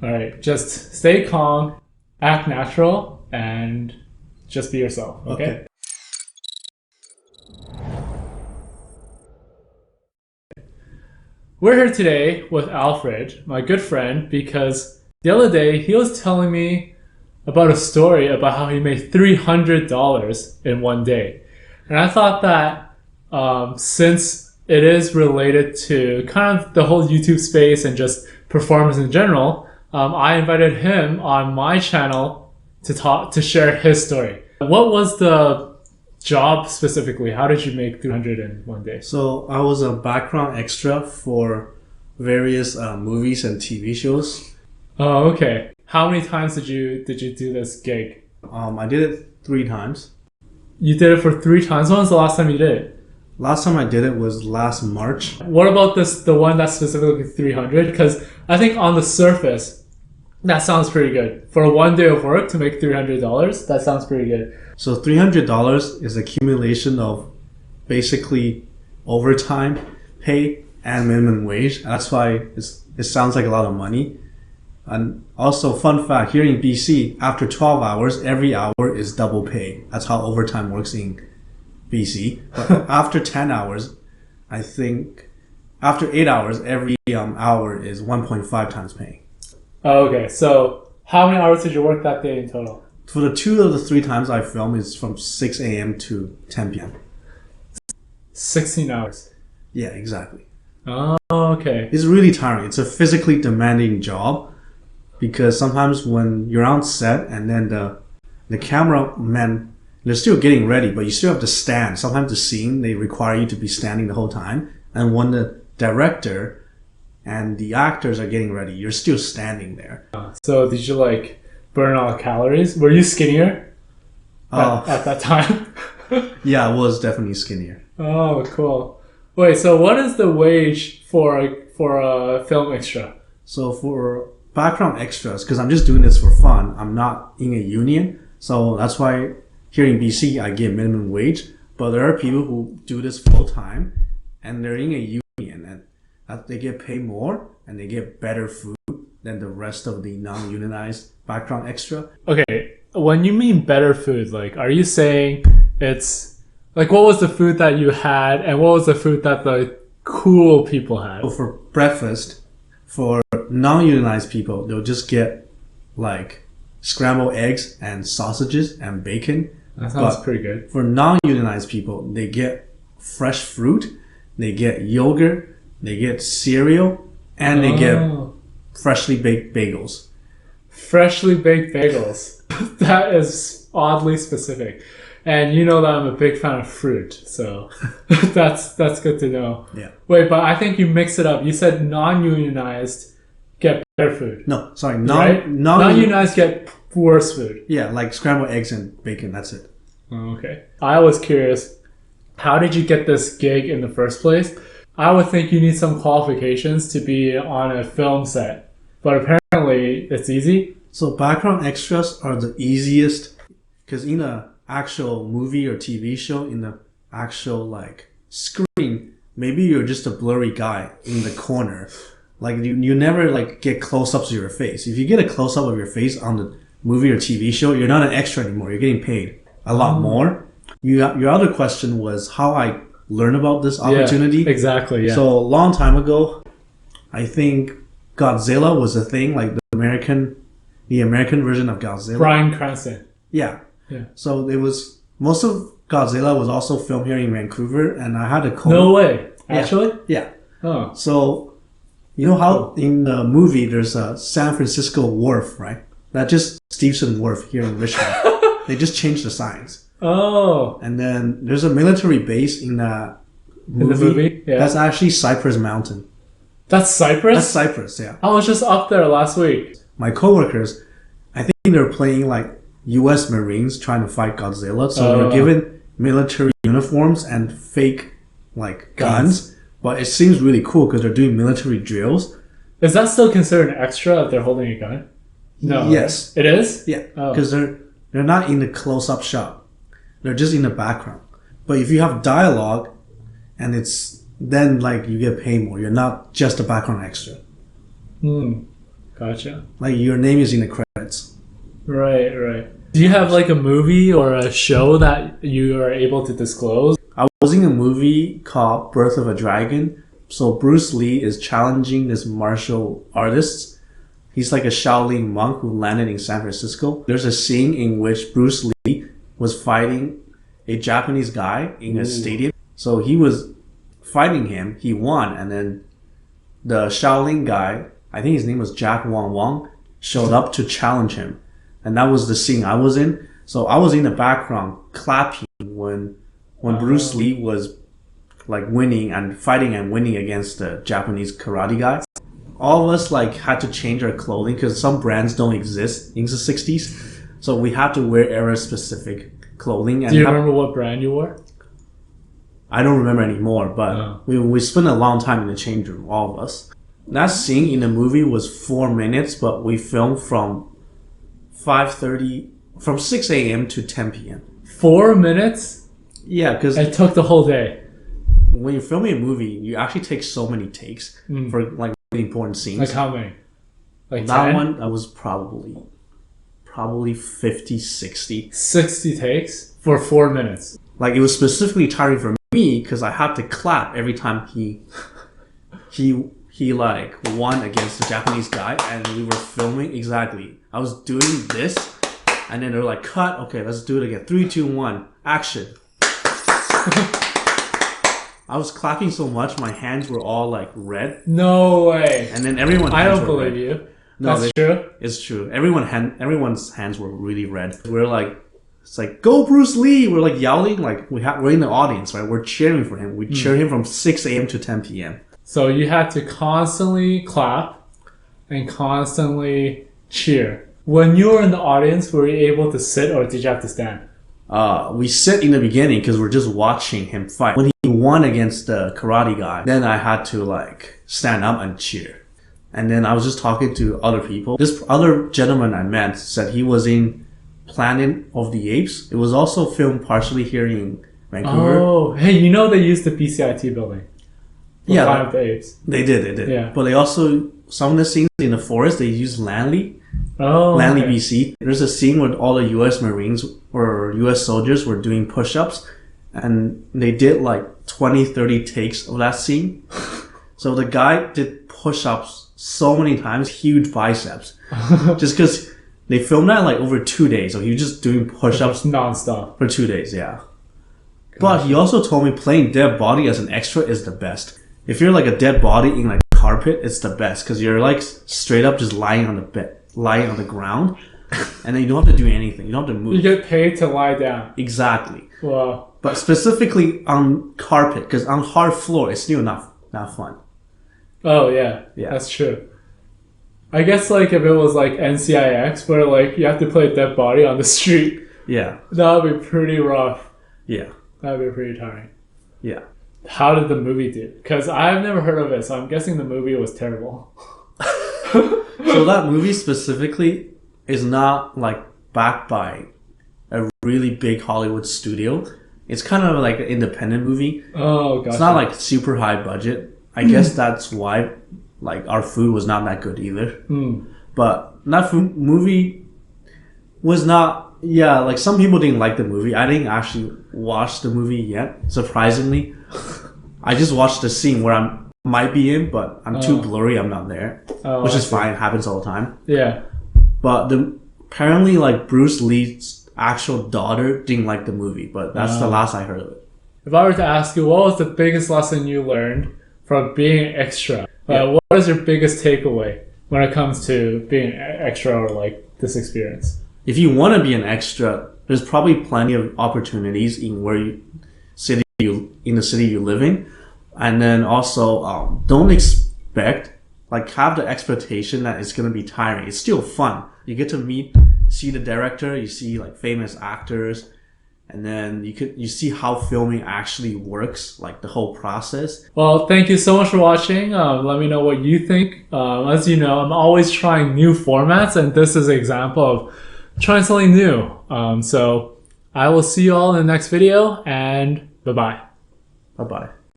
All right, just stay calm, act natural, and just be yourself, okay? We're here today with Alfred, my good friend, because the other day he was telling me about a story about how he made $300 in one day. And I thought that since it is related to kind of the whole YouTube space and just performance in general, I invited him on my channel to share his story. What was the job specifically? How did you make 300 in one day? So I was a background extra for various movies and TV shows. Oh, okay. How many times did you do this gig? I did it 3 times. You did it for 3 times? When was the last time you did it? Last time I did it was last March. What about the one that's specifically 300? Because I think on the surface, that sounds pretty good. For one day of work to make $300, that sounds pretty good. So $300 is accumulation of basically overtime pay and minimum wage. That's why it sounds like a lot of money. And also, fun fact, here in BC, after 12 hours, every hour is double pay. That's how overtime works in BC. But after 10 hours, I think, after 8 hours, every hour is 1.5 times pay. Oh, okay. So how many hours did you work that day in total? For the 2 of the 3 times I filmed, it's from 6 a.m. to 10 p.m. 16 hours. Yeah, exactly. Oh, okay. It's really tiring. It's a physically demanding job because sometimes when you're on set and then the cameramen, they're still getting ready, but you still have to stand. Sometimes the scene, they require you to be standing the whole time. And when the director and the actors are getting ready, you're still standing there. So did you like burn all the calories? Were you skinnier at that time? Yeah, I was definitely skinnier. Oh, cool. Wait, so what is the wage for a film extra? So for background extras, because I'm just doing this for fun, I'm not in a union. So that's why here in BC, I get minimum wage. But there are people who do this full time and they're in a union and they get paid more and they get better food than the rest of the non-unionized background extra. Okay, when you mean better food, like, are you saying it's like what was the food that you had and what was the food that the cool people had? So for breakfast, for non-unionized people, they'll just get like scrambled eggs and sausages and bacon. That sounds pretty good. For non-unionized people, they get fresh fruit, they get yogurt, they get cereal, and they get freshly baked bagels. Freshly baked bagels. That is oddly specific. And you know that I'm a big fan of fruit, so that's good to know. Yeah. Wait, but I think you mixed it up. You said non-unionized get better food. No, sorry, right? Non-unionized get worse food. Yeah, like scrambled eggs and bacon, that's it. Oh, okay. I was curious, how did you get this gig in the first place? I would think you need some qualifications to be on a film set, but apparently it's easy. So background extras are the easiest because in a actual movie or TV show, in the actual like screen, maybe you're just a blurry guy in the corner. Like you never like get close-ups of your face. If you get a close-up of your face on the movie or TV show, you're not an extra anymore. You're getting paid a lot more. Your other question was how I learned about this opportunity. Yeah, exactly, yeah. So a long time ago, I think Godzilla was a thing, like the American version of Godzilla. Bryan Cranston. Yeah. Yeah. So it was, most of Godzilla was also filmed here in Vancouver, and I had a code. No way. Actually? Yeah. Oh. So, you know how in the movie there's a San Francisco wharf, right? That's just Stevenson Wharf here in Richmond. They just changed the signs. Oh. And then there's a military base in that movie. In the movie? Yeah. That's actually Cypress Mountain. That's Cypress? That's Cypress, yeah. I was just up there last week. My coworkers, I think they're playing like U.S. Marines trying to fight Godzilla. So they're given military uniforms and fake like guns. But it seems really cool because they're doing military drills. Is that still considered an extra if they're holding a gun? No. Yes. It is? Yeah. Because they're not in the close-up shot. They're just in the background. But if you have dialogue and it's then like you get paid more. You're not just a background extra. Got Gotcha. Like your name is in the credits. Right, right. Do you have like a movie or a show that you are able to disclose? I was in a movie called Birth of a Dragon. So Bruce Lee is challenging this martial artist. He's like a Shaolin monk who landed in San Francisco. There's a scene in which Bruce Lee was fighting a Japanese guy in a stadium. So he was fighting him. He won. And then the Shaolin guy, I think his name was Jack Wong Wong, showed up to challenge him. And that was the scene I was in. So I was in the background clapping when Bruce Lee was like winning and fighting and winning against the Japanese karate guy. All of us like had to change our clothing because some brands don't exist in the 60s. So we had to wear era specific clothing. And do you remember what brand you wore? I don't remember anymore, but we spent a long time in the change room, all of us. That scene in the movie was 4 minutes, but we filmed from 6 a.m. to 10 p.m. 4 minutes? Yeah, because it took the whole day. When you're filming a movie, you actually take so many takes for like really important scenes. Like how many? Like that 10? one, I was probably 50, 60. 60 takes for 4 minutes. Like it was specifically tiring for me because I had to clap every time he like won against the Japanese guy, and we were filming exactly. I was doing this, and then they're like, "Cut. Okay, let's do it again. 3, 2, 1, action." I was clapping so much, my hands were all like red. No way. And then everyone's I hands don't were believe red. you. No, that's true. It's true. Everyone's hands were really red. We're like, it's like, go Bruce Lee! We're like yelling, like we're in the audience, right? We're cheering for him. We cheer him from 6 a.m. to 10 p.m. So you had to constantly clap and constantly cheer. When you were in the audience, were you able to sit or did you have to stand? We sit in the beginning because we're just watching him fight. When he won against the karate guy, then I had to like stand up and cheer. And then I was just talking to other people. This other gentleman I met said he was in Planet of the Apes. It was also filmed partially here in Vancouver. Oh, hey, you know they used the PCIT building. Yeah, Planet of the Apes. They did. Yeah. But they also, some of the scenes in the forest, they used Lanley. Oh, Lanley, okay. BC. There's a scene where all the U.S. Marines or U.S. soldiers were doing push-ups, and they did like 20, 30 takes of that scene. So the guy did push-ups so many times, huge biceps, just because they filmed that like over 2 days. So he was just doing push-ups non-stop for 2 days, yeah. But he also told me playing dead body as an extra is the best. If you're like a dead body in like carpet, it's the best because you're like straight up just lying on the bed, lying on the ground, and then you don't have to do anything. You don't have to move. You get paid to lie down. Exactly. Wow. But specifically on carpet, because on hard floor, it's still not fun. Oh yeah, that's true. I guess like if it was like NCIX where like you have to play a dead body on the street, Yeah. that would be pretty rough. Yeah. That would be pretty tiring. Yeah. How did the movie do? Because I've never heard of it, so I'm guessing the movie was terrible. So that movie specifically is not like backed by a really big Hollywood studio. It's kind of like an independent movie. Oh, gotcha. It's not like super high budget. I guess that's why like our food was not that good either. But that movie was not, yeah, like some people didn't like the movie. I didn't actually watch the movie yet, surprisingly. I just watched the scene where I might be in, but I'm too blurry, I'm not there. Which is fine, it happens all the time. Yeah. But apparently like Bruce Lee's actual daughter didn't like the movie, but that's the last I heard of it. If I were to ask you, what was the biggest lesson you learned from being an extra? What is your biggest takeaway when it comes to being an extra or like this experience? If you want to be an extra, there's probably plenty of opportunities in in the city you live in, and then also don't expect, like have the expectation that it's gonna be tiring. It's still fun. You get to see the director, you see like famous actors, and then you see how filming actually works, like the whole process. Well, thank you so much for watching. Let me know what you think. As you know, I'm always trying new formats, and this is an example of trying something new. So I will see you all in the next video, and bye-bye. Bye-bye.